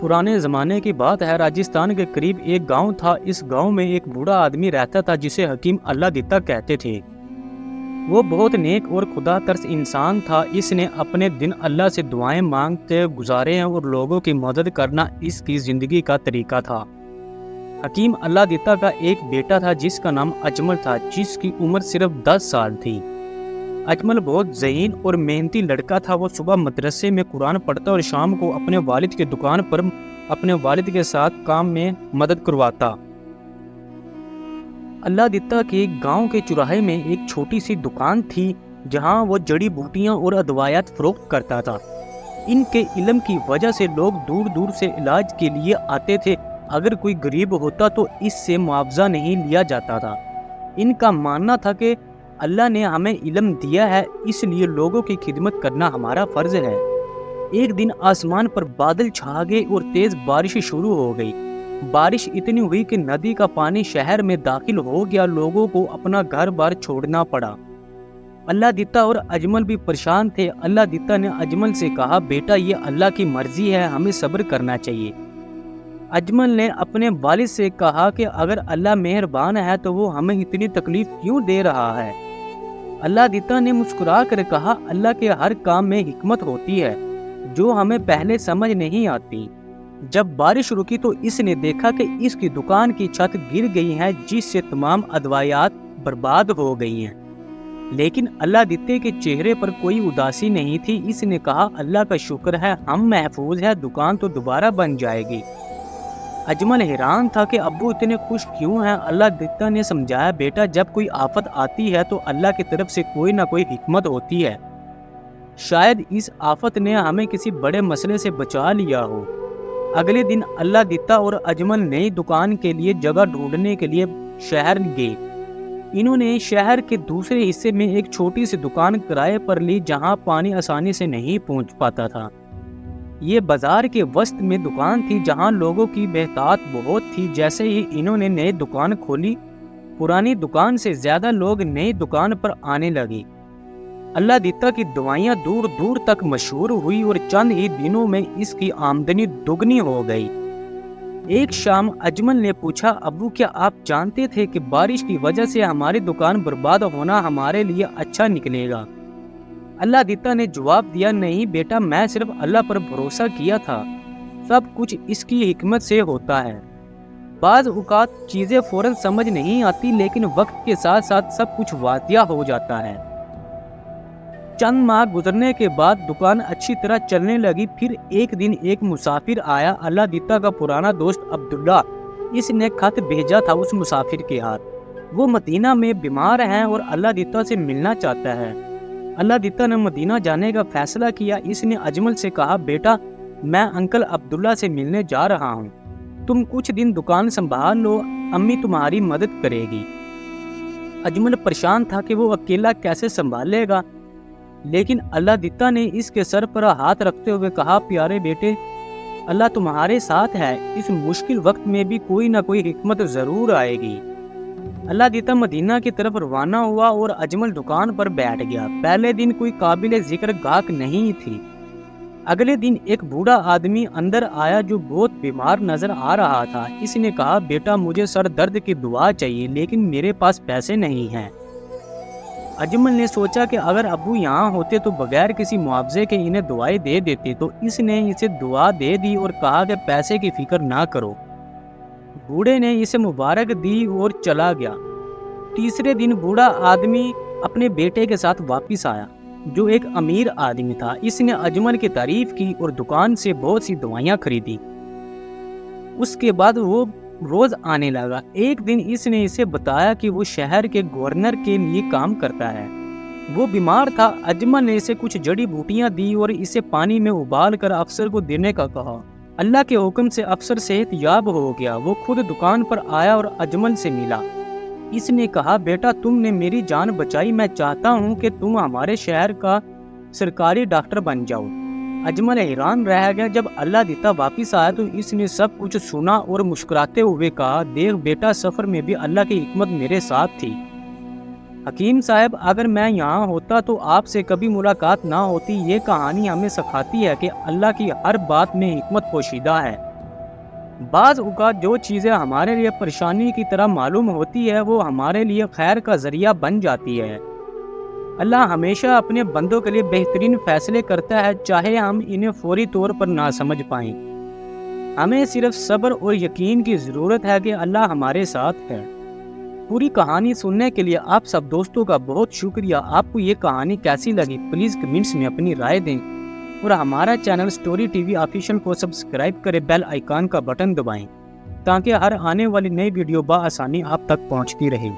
पुराने ज़माने की बात है। राजस्थान के करीब एक गांव था। इस गांव में एक बूढ़ा आदमी रहता था जिसे हकीम अल्लाह दिता कहते थे। वो बहुत नेक और खुदा तरस इंसान था। इसने अपने दिन अल्लाह से दुआएं मांगते गुजारे हैं और लोगों की मदद करना इसकी ज़िंदगी का तरीका था। हकीम अल्लाह दिता का एक बेटा था जिसका नाम अजमल था, जिसकी उम्र सिर्फ 10 साल थी। अजमल बहुत ज़हीन और मेहनती लड़का था। वो सुबह मदरसे में कुरान पढ़ता और शाम को अपने वालिद की दुकान पर अपने वालिद के साथ काम में मदद करवाता। अल्लाह दिता के गांव के चौराहे में एक छोटी सी दुकान थी जहां वो जड़ी बूटियां और अदवायात फरोख्त करता था। इनके इल्म की वजह से लोग दूर दूर से इलाज के लिए आते थे। अगर कोई गरीब होता तो इससे मुआवजा नहीं लिया जाता था। इनका मानना था कि अल्लाह ने हमें इल्म दिया है, इसलिए लोगों की खिदमत करना हमारा फ़र्ज है। एक दिन आसमान पर बादल छा गए और तेज़ बारिश शुरू हो गई। बारिश इतनी हुई कि नदी का पानी शहर में दाखिल हो गया। लोगों को अपना घर बार छोड़ना पड़ा। अल्लाह दिता और अजमल भी परेशान थे। अल्लाह दिता ने अजमल से कहा, बेटा ये अल्लाह की मर्जी है, हमें सब्र करना चाहिए। अजमल ने अपने वालिद से कहा कि अगर अल्लाह मेहरबान है तो वो हमें इतनी तकलीफ क्यों दे रहा है। अल्लाह दिता ने मुस्कुरा कर कहा, अल्लाह के हर काम में हिकमत होती है जो हमें पहले समझ नहीं आती। जब बारिश रुकी तो इसने देखा कि इसकी दुकान की छत गिर गई है, जिससे तमाम अदवायात बर्बाद हो गई हैं। लेकिन अल्लाह दिते के चेहरे पर कोई उदासी नहीं थी। इसने कहा, अल्लाह का शुक्र है, हम महफूज है, दुकान तो दोबारा बन जाएगी। अजमल हैरान था कि अब्बू इतने खुश क्यों हैं। अल्लाह दिता ने समझाया, बेटा जब कोई आफत आती है तो अल्लाह की तरफ से कोई ना कोई हिकमत होती है। शायद इस आफत ने हमें किसी बड़े मसले से बचा लिया हो। अगले दिन अल्लाह दिता और अजमल नई दुकान के लिए जगह ढूंढने के लिए शहर गए। इन्होंने शहर के दूसरे हिस्से में एक छोटी सी दुकान किराए पर ली जहां पानी आसानी से नहीं पहुंच पाता था। ये बाजार के वस्त में दुकान थी जहां लोगों की बेहतात बहुत थी। जैसे ही इन्होंने नई दुकान खोली, पुरानी दुकान से ज्यादा लोग नई दुकान पर आने लगे। अल्लाह दिता की दवाइयाँ दूर दूर तक मशहूर हुई और चंद ही दिनों में इसकी आमदनी दुगनी हो गई। एक शाम अजमल ने पूछा, अब्बू क्या आप जानते थे कि बारिश की वजह से हमारी दुकान बर्बाद होना हमारे लिए अच्छा निकलेगा। अल्लाह दिता ने जवाब दिया, नहीं बेटा, मैं सिर्फ अल्लाह पर भरोसा किया था। सब कुछ इसकी हिकमत से होता है। बाज़ औक़ात चीज़ें फ़ौरन समझ नहीं आती, लेकिन वक्त के साथ साथ सब कुछ वादिया हो जाता है। चंद माह गुजरने के बाद दुकान अच्छी तरह चलने लगी। फिर एक दिन एक मुसाफिर आया, अल्लाह दिता का पुराना दोस्त अब्दुल्ला। इसने खत भेजा था उस मुसाफिर के हाथ। वो मदीना में बीमार है और अल्लाह दिता से मिलना चाहता है। अल्लाह दिता ने मदीना जाने का फैसला किया। इसने अजमल से कहा, बेटा मैं अंकल अब्दुल्ला से मिलने जा रहा हूँ, तुम कुछ दिन दुकान संभाल लो, अम्मी तुम्हारी मदद करेगी। अजमल परेशान था कि वो अकेला कैसे संभालेगा, लेकिन अल्लाह दिता ने इसके सर पर हाथ रखते हुए कहा, प्यारे बेटे, अल्लाह तुम्हारे साथ है, इस मुश्किल वक्त में भी कोई ना कोई हिकमत ज़रूर आएगी। अल्लाह दिता मदीना की तरफ रवाना हुआ और अजमल दुकान पर बैठ गया। पहले दिन कोई काबिल जिक्र गाहक नहीं थी। अगले दिन एक बूढ़ा आदमी अंदर आया जो बहुत बीमार नजर आ रहा था। इसने कहा, बेटा मुझे सर दर्द की दुआ चाहिए, लेकिन मेरे पास पैसे नहीं हैं। अजमल ने सोचा कि अगर अब्बू यहाँ होते तो बगैर किसी मुआवजे के इन्हें दुआएं दे देते। तो इसने इसे दुआ दे दी और कहा कि पैसे की फिक्र ना करो। बूढ़े ने इसे मुबारक दी और चला गया। तीसरे दिन बूढ़ा आदमी अपने बेटे के साथ वापस आया, जो एक अमीर आदमी था। इसने अजमल की तारीफ की और दुकान से बहुत सी दवाइयाँ खरीदी। उसके बाद वो रोज आने लगा। एक दिन इसने इसे बताया कि वो शहर के गवर्नर के लिए काम करता है। वो बीमार था। अजमल ने इसे कुछ जड़ी बूटियां दी और इसे पानी में उबाल कर अफसर को देने का कहा। अल्लाह के हुक्म से अफसर सेहतयाब हो गया। वो खुद दुकान पर आया और अजमल से मिला। इसने कहा, बेटा तुमने मेरी जान बचाई, मैं चाहता हूँ कि तुम हमारे शहर का सरकारी डॉक्टर बन जाओ। अजमल हैरान रह गया। जब अल्लाह दिता वापस आया तो इसने सब कुछ सुना और मुस्कुराते हुए कहा, देख बेटा, सफ़र में भी अल्लाह की हिकमत मेरे साथ थी। हकीम साहब, अगर मैं यहाँ होता तो आपसे कभी मुलाकात ना होती। ये कहानी हमें सिखाती है कि अल्लाह की हर बात में हिकमत पोशीदा है। بعض اوقات جو چیزیں ہمارے لیے پریشانی کی طرح معلوم ہوتی ہے وہ ہمارے لیے خیر کا ذریعہ بن جاتی ہے۔ اللہ ہمیشہ اپنے بندوں کے لیے بہترین فیصلے کرتا ہے، چاہے ہم انہیں فوری طور پر نہ سمجھ پائیں۔ ہمیں صرف صبر اور یقین کی ضرورت ہے کہ اللہ ہمارے ساتھ ہے۔ پوری کہانی سننے کے لیے آپ سب دوستوں کا بہت شکریہ۔ آپ کو یہ کہانی کیسی لگی پلیز کمنٹس میں اپنی رائے دیں، اور ہمارا channel story T V official کو سبسکرائب کریں، بیل آئیکن کا بٹن دبائیں تاکہ ہر آنے والی نئی ویڈیو بآسانی آپ تک پہنچتی رہے۔